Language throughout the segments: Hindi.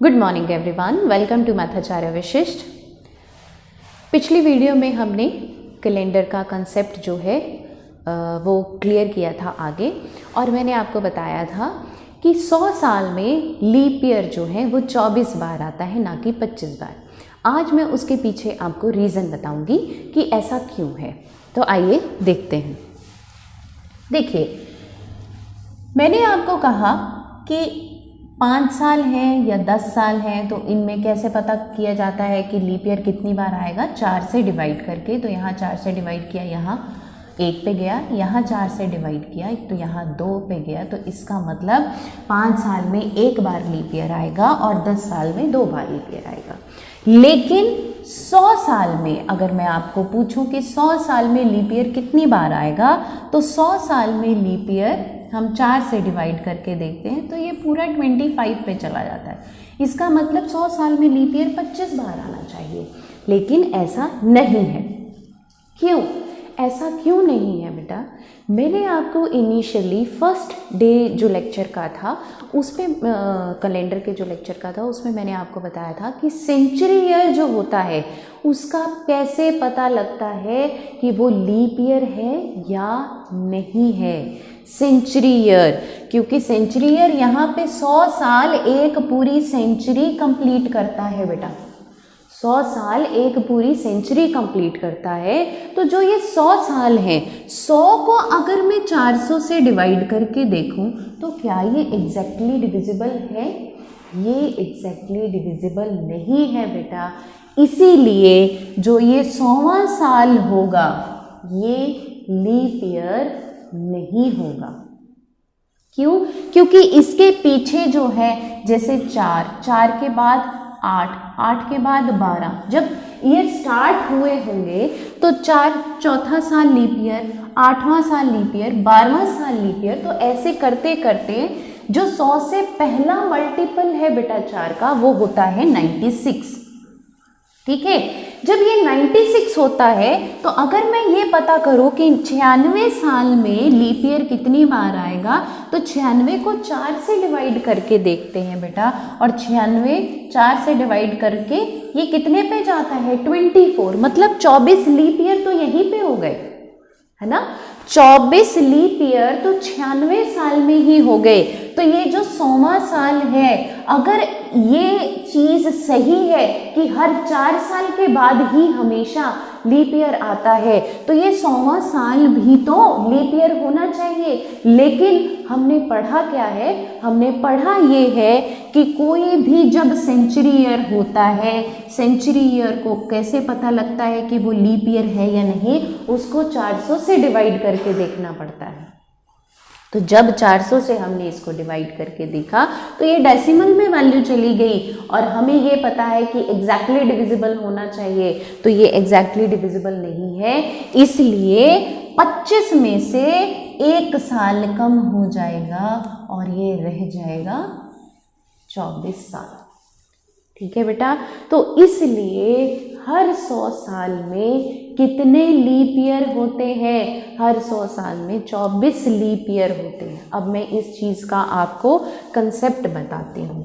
Good morning everyone, welcome to Mathacharya Vishisht. पिछली वीडियो में हमने कैलेंडर का कंसेप्ट जो है वो क्लियर किया था आगे, और मैंने आपको बताया था कि 100 साल में लीप ईयर जो है वो 24 बार आता है, ना कि 25 बार। आज मैं उसके पीछे आपको रीज़न बताऊंगी कि ऐसा क्यों है। तो आइए देखते हैं। देखिए, मैंने आपको कहा कि 5 साल है या 10 साल है, तो इनमें कैसे पता किया जाता है कि लीप ईयर कितनी बार आएगा? 4 से डिवाइड करके। तो यहाँ 4 से डिवाइड किया, यहाँ 1 पे गया, यहाँ 4 से डिवाइड किया तो यहाँ 2 पे गया। तो इसका मतलब 5 साल में 1 बार लीप ईयर आएगा और 10 साल में 2 बार लीप ईयर आएगा। लेकिन 100 साल में अगर मैं आपको पूछूं कि 100 साल में लीप ईयर कितनी बार आएगा, तो 100 साल में लीप ईयर हम 4 से डिवाइड करके देखते हैं तो ये पूरा 25 पे चला जाता है। इसका मतलब 100 साल में लीप ईयर 25 बार आना चाहिए, लेकिन ऐसा नहीं है। क्यों? ऐसा क्यों नहीं है बेटा? मैंने आपको इनिशियली फर्स्ट डे जो लेक्चर का था उसमें कैलेंडर के जो लेक्चर का था उसमें मैंने आपको बताया था कि सेंचुरी ईयर जो होता है उसका कैसे पता लगता है कि वो लीप ईयर है या नहीं है। सेंचुरी ईयर, क्योंकि सेंचुरी ईयर यहाँ पे 100 साल एक पूरी सेंचुरी कंप्लीट करता है बेटा। 100 साल एक पूरी सेंचुरी कंप्लीट करता है। तो जो ये 100 साल है, 100 को अगर मैं 400 से डिवाइड करके देखूं तो क्या ये एग्जैक्टली डिविजिबल है? ये एग्जैक्टली डिविजिबल नहीं है बेटा। इसीलिए जो ये 100वां साल होगा ये लीप ईयर नहीं होगा। क्यों? क्योंकि इसके पीछे जो है, जैसे 4 के बाद 8 के बाद 12, जब ईयर स्टार्ट हुए होंगे तो 4 साल लीप ईयर, 8वां साल लीप ईयर, 12वां साल लीप ईयर। तो ऐसे करते करते जो 100 से पहला मल्टीपल है बेटा 4 का, वो होता है 96। ठीक है, जब ये 96 होता है तो अगर मैं ये पता करूं कि 96 साल में लीप ईयर कितनी बार आएगा, तो 96 को 4 से डिवाइड करके देखते हैं बेटा। और 96 4 से डिवाइड करके ये कितने पे जाता है? 24। मतलब 24 लीप ईयर तो यहीं पे हो गए, है ना। 24 लीप ईयर तो 96 साल में ही हो गए। तो ये जो 100वां साल है, अगर ये चीज सही है कि हर 4 साल के बाद ही हमेशा लीप ईयर आता है, तो ये 100वां साल भी तो लीप ईयर होना चाहिए। लेकिन हमने पढ़ा क्या है? हमने पढ़ा ये है कि कोई भी जब सेंचुरी ईयर होता है, सेंचुरी ईयर को कैसे पता लगता है कि वो लीप ईयर है या नहीं? उसको 400 से डिवाइड करके देखना पड़ता है। तो जब 400 से हमने इसको डिवाइड करके देखा तो ये डेसिमल में वैल्यू चली गई, और हमें ये पता है कि एग्जैक्टली डिविजिबल होना चाहिए, तो ये एग्जैक्टली डिविजिबल नहीं है। इसलिए 25 में से 1 साल कम हो जाएगा और ये रह जाएगा 24 साल। ठीक है बेटा। तो इसलिए हर 100 साल में कितने लीप ईयर होते हैं? हर 100 साल में 24 लीप ईयर होते हैं। अब मैं इस चीज़ का आपको कंसेप्ट बताती हूँ।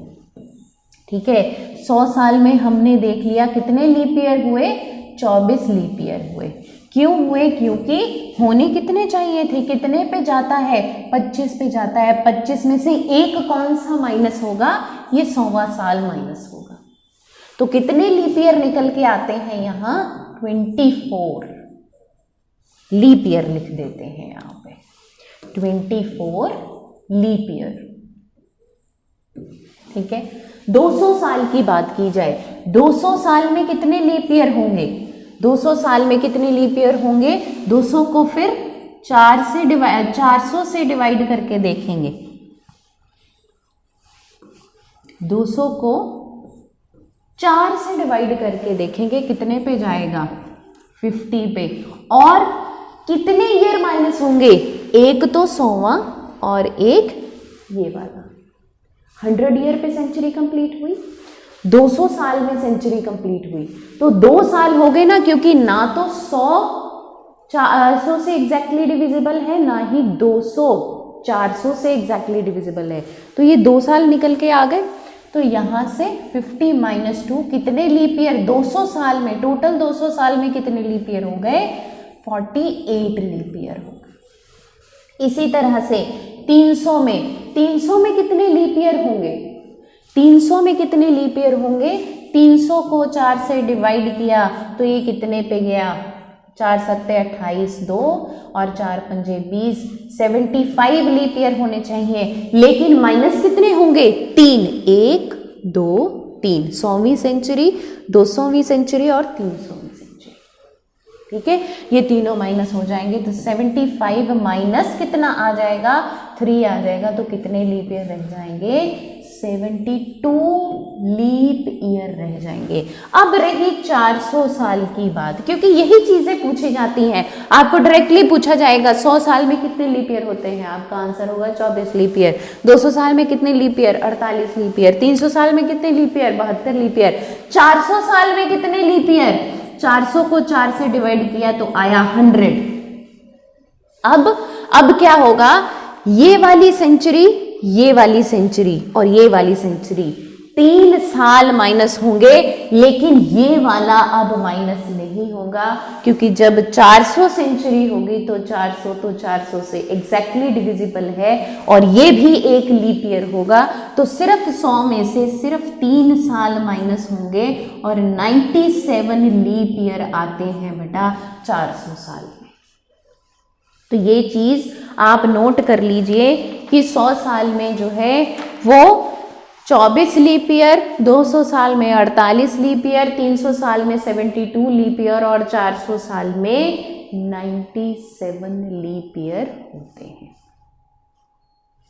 ठीक है, 100 साल में हमने देख लिया कितने लीप ईयर हुए? 24 लीप ईयर हुए। क्यों हुए? क्योंकि होने कितने चाहिए थे? कितने पे जाता है? 25 पे जाता है। 25 में से 1 कौन सा माइनस होगा? ये 100वां साल माइनस होगा। तो कितने लीप ईयर निकल के आते हैं यहाँ? 24 लीप ईयर लिख देते हैं यहाँ पे, 24 लीप ईयर। ठीक है, 200 साल की बात की जाए, 200 साल में कितने लीप ईयर होंगे? 200 साल में कितने लीप ईयर होंगे? 200 को फिर 400 से डिवाइड करके देखेंगे। 200 को 4 से डिवाइड करके देखेंगे कितने पे जाएगा? 50 पे। और कितने ईयर माइनस होंगे? एक तो 100वां और एक ये वाला। 100 ईयर पे सेंचुरी कंप्लीट हुई, 200 साल में सेंचुरी कंप्लीट हुई, तो 2 साल हो गए ना, क्योंकि ना तो 100 से एग्जैक्टली डिविजिबल है, ना ही 200 400 से एग्जैक्टली डिविजिबल है। तो ये 2 साल निकल के आ गए। तो यहाँ से 50 माइनस 2 कितने लीप ईयर 200 साल में, टोटल 200 साल में कितने लीप ईयर हो गए? 48 लीप ईयर हो गए। इसी तरह से 300 में कितने लीप ईयर होंगे? 300 में कितने लीप ईयर होंगे? 300 को 4 से डिवाइड किया तो ये कितने पे गया? 4 सत्ते 28, 2 और 4 पंजे 20, 75 लीप ईयर होने चाहिए, लेकिन माइनस कितने होंगे? 3, 1 2 3, 100वीं सेंचुरी, 200वीं सेंचुरी और 300वीं सेंचुरी। ठीक है, ये तीनों माइनस हो जाएंगे तो 75 माइनस कितना आ जाएगा? 3 आ जाएगा। तो कितने लीप ईयर रह जाएंगे? 72 लीप ईयर रह जाएंगे। अब रही 400 साल की बात, क्योंकि यही चीजें पूछी जाती हैं। आपको डायरेक्टली पूछा जाएगा 100 साल में कितने लीप ईयर होते हैं, आपका आंसर होगा 24 लीप ईयर। 200 साल में कितने लीप ईयर? 48 leap year. 300 साल में कितने लीप ईयर? 72 leap year. 400 साल में कितने लीप ईयर? 400 को 4 से डिवाइड किया तो आया 100। अब क्या होगा? ये वाली सेंचुरी, ये वाली सेंचुरी और ये वाली सेंचुरी 3 साल माइनस होंगे, लेकिन ये वाला अब माइनस नहीं होगा, क्योंकि जब 400 सेंचुरी होगी तो 400 से एग्जैक्टली डिविजिबल है और ये भी एक लीप ईयर होगा। तो सिर्फ 100 में से सिर्फ 3 साल माइनस होंगे और 97 लीप ईयर आते हैं बेटा 400 साल में। तो ये चीज आप नोट कर लीजिए कि 100 साल में जो है वो 24 लीप ईयर, 200 साल में 48 लीप ईयर, 300 साल में 72 लीप ईयर और 400 साल में 97 लीप ईयर होते हैं।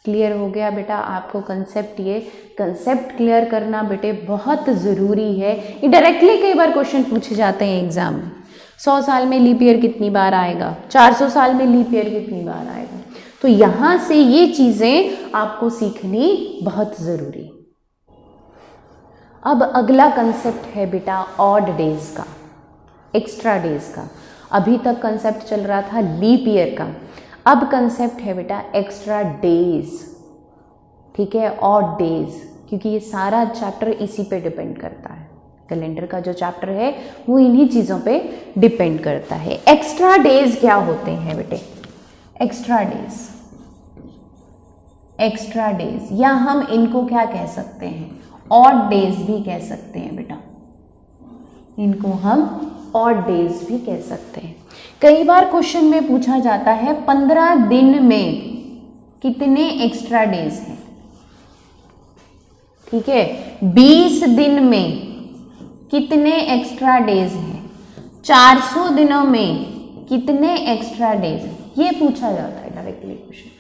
क्लियर हो गया बेटा आपको कंसेप्ट? ये कंसेप्ट क्लियर करना बेटे बहुत ज़रूरी है। ये डायरेक्टली कई बार क्वेश्चन पूछे जाते हैं एग्जाम में। 100 साल में लीप ईयर कितनी बार आएगा? 400 साल में लीप ईयर कितनी बार आएगा? तो यहाँ से ये चीज़ें आपको सीखनी बहुत ज़रूरी। अब अगला कंसेप्ट है बेटा ऑड डेज का, एक्स्ट्रा डेज का। अभी तक कंसेप्ट चल रहा था लीप ईयर का, अब कंसेप्ट है बेटा एक्स्ट्रा डेज। ठीक है, ऑड डेज, क्योंकि ये सारा चैप्टर इसी पे डिपेंड करता है। कैलेंडर का जो चैप्टर है वो इन्हीं चीज़ों पे डिपेंड करता है। एक्स्ट्रा डेज क्या होते हैं बेटे? एक्स्ट्रा डेज, एक्स्ट्रा डेज या हम इनको क्या कह सकते हैं? ऑड डेज भी कह सकते हैं बेटा। इनको हम ऑड डेज भी कह सकते हैं। कई बार क्वेश्चन में पूछा जाता है 15 दिन में कितने एक्स्ट्रा डेज हैं? ठीक है, 20 दिन में कितने एक्स्ट्रा डेज हैं? 400 दिनों में कितने एक्स्ट्रा डेज हैं? ये पूछा जाता है डायरेक्टली क्वेश्चन।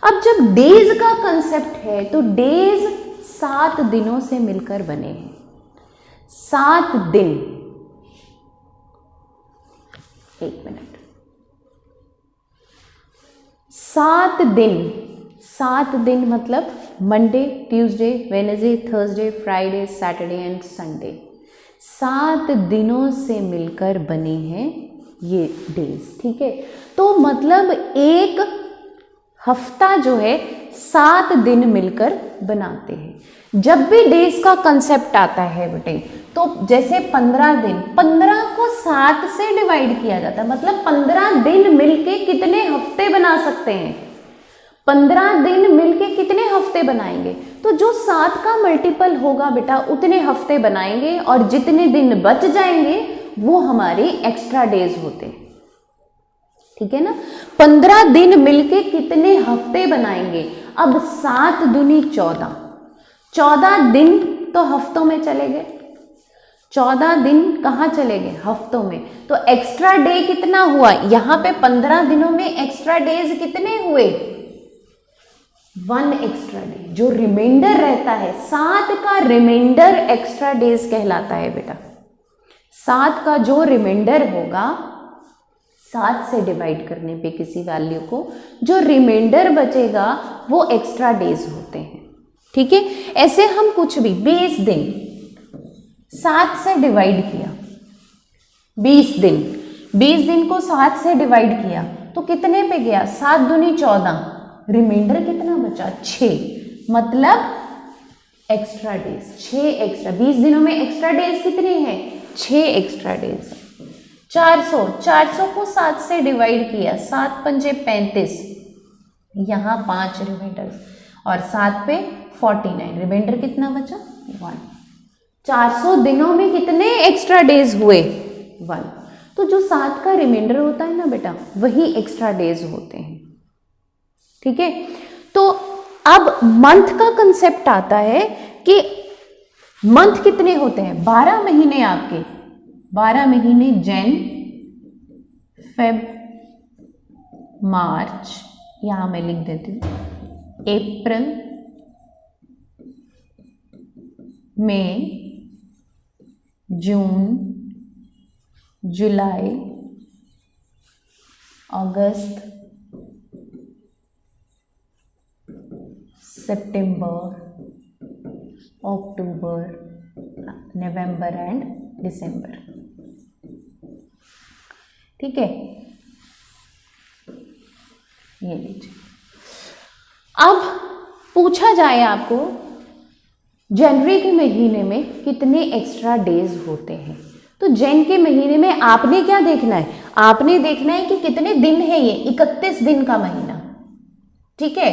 अब जब डेज का कंसेप्ट है तो डेज 7 दिनों से मिलकर बने हैं। 7 दिन, एक मिनट, 7 दिन, 7 दिन मतलब Monday, Tuesday, Wednesday, Thursday, Friday, Saturday and Sunday. 7 दिनों से मिलकर बने हैं ये डेज। ठीक है, तो मतलब एक हफ्ता जो है 7 दिन मिलकर बनाते हैं। जब भी डेज का कंसेप्ट आता है बेटे, तो जैसे 15 दिन, 15 को 7 से डिवाइड किया जाता है, मतलब 15 दिन मिलके कितने हफ्ते बना सकते हैं? 15 दिन मिलके कितने हफ्ते बनाएंगे? तो जो 7 का मल्टीपल होगा बेटा उतने हफ्ते बनाएंगे और जितने दिन बच जाएंगे वो हमारे एक्स्ट्रा डेज होते हैं। ठीक है ना, 15 दिन मिलके कितने हफ्ते बनाएंगे? अब 7 दूनी 14, 14 दिन तो हफ्तों में चले गए। 14 दिन कहाँ चले गए? हफ्तों में। तो एक्स्ट्रा डे कितना हुआ? यहाँ पे 15 दिनों में एक्स्ट्रा डेज कितने हुए? 1 एक्स्ट्रा डे। जो रिमाइंडर रहता है 7 का रिमाइंडर एक्स्ट्रा डेज कहलाता है बेटा। 7 का जो रिमाइंडर होगा, 7 से डिवाइड करने पे किसी वैल्यू को जो रिमाइंडर बचेगा वो एक्स्ट्रा डेज होते हैं। ठीक है, ऐसे हम कुछ भी 20 दिन 7 से डिवाइड किया, 20 दिन, 20 दिन को 7 से डिवाइड किया तो कितने पे गया? 7 दूनी 14, रिमाइंडर कितना बचा? 6। मतलब एक्स्ट्रा डेज, 6 एक्स्ट्रा, 20 दिनों में एक्स्ट्रा डेज कितने हैं? 6 एक्स्ट्रा डेज। 400 को 7 से डिवाइड किया, 7 पंजे 35, यहाँ 5 रिमाइंडर्स और 7 पे 49, रिमाइंडर कितना बचा? 1। 400 दिनों में कितने एक्स्ट्रा डेज हुए? 1। तो जो 7 का रिमाइंडर होता है ना बेटा, वही एक्स्ट्रा डेज होते हैं। ठीक है, तो अब मंथ का कंसेप्ट आता है कि मंथ कितने होते हैं? 12 महीने आपके, 12 महीने, जैन, फेब, मार्च, यहां मैं लिख देती हूँ, अप्रैल, मई, जून, जुलाई, अगस्त, सितंबर, अक्टूबर, नवंबर एंड दिसंबर। ठीक है, ये लीजिए। अब पूछा जाए आपको जनवरी के महीने में कितने एक्स्ट्रा डेज होते हैं, तो जैन के महीने में आपने क्या देखना है? आपने देखना है कि कितने दिन है ये, 31 दिन का महीना। ठीक है,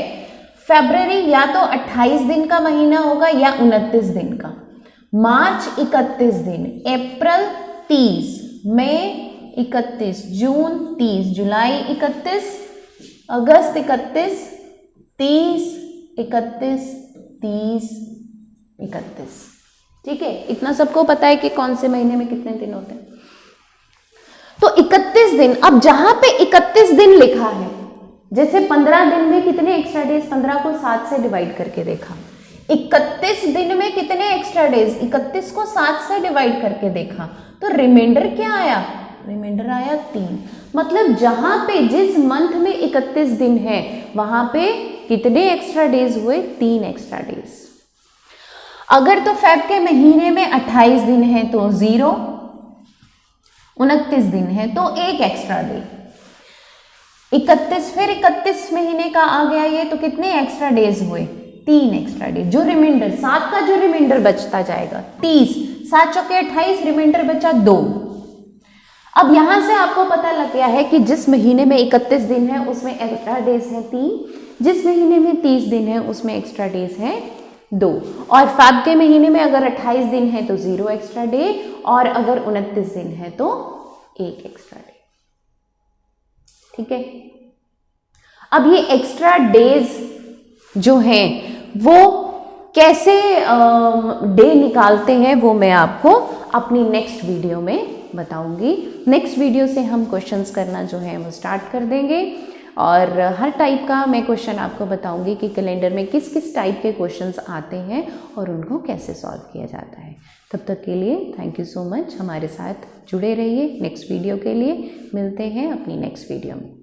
फरवरी या तो 28 दिन का महीना होगा या 29 दिन का, मार्च 31 दिन, अप्रैल 30, मई 31, जून 30, जुलाई 31, अगस्त 31, 30, 31, 30, 31। ठीक है, इतना सबको पता है कि कौन से महीने में कितने दिन होते हैं। तो 31 दिन, अब जहां पे 31 दिन लिखा है, जैसे 15 दिन में कितने एक्स्ट्रा डेज, 15 को 7 से डिवाइड करके देखा, 31 दिन में कितने एक्स्ट्रा डेज, 31 को 7 से डिवाइड करके देखा, तो रिमाइंडर क्या आया? रिमाइंडर आया 3। मतलब जहां पे जिस मंथ में 31 दिन है वहां पे कितने एक्स्ट्रा डेज हुए? 3 एक्स्ट्रा डेज। अगर तो फेब के महीने में 28 दिन है तो 0, 29 दिन है तो 1 एक्स्ट्रा डे, 31, फिर 31 महीने का आ गया ये, तो कितने एक्स्ट्रा डेज हुए? 3 एक्स्ट्रा डे। जो रिमाइंडर 7 का जो रिमाइंडर बचता जाएगा 30, 7 चौके 28, रिमाइंडर बचा 2। अब यहां से आपको पता लग गया है कि जिस महीने में 31 दिन है उसमें एक्स्ट्रा डेज है 3, जिस महीने में 30 दिन है उसमें एक्स्ट्रा डेज है 2, और फेब के महीने में अगर 28 दिन है तो 0 एक्स्ट्रा डे, और अगर 29 दिन है तो 1 एक्स्ट्रा डे। ठीक है, अब ये एक्स्ट्रा डेज जो हैं वो कैसे डे निकालते हैं वो मैं आपको अपनी नेक्स्ट वीडियो में बताऊंगी। नेक्स्ट वीडियो से हम क्वेश्चंस करना जो है वो स्टार्ट कर देंगे, और हर टाइप का मैं क्वेश्चन आपको बताऊंगी कि कैलेंडर में किस किस टाइप के क्वेश्चंस आते हैं और उनको कैसे सॉल्व किया जाता है। तब तक के लिए थैंक यू सो मच, हमारे साथ जुड़े रहिए। नेक्स्ट वीडियो के लिए मिलते हैं अपनी नेक्स्ट वीडियो में।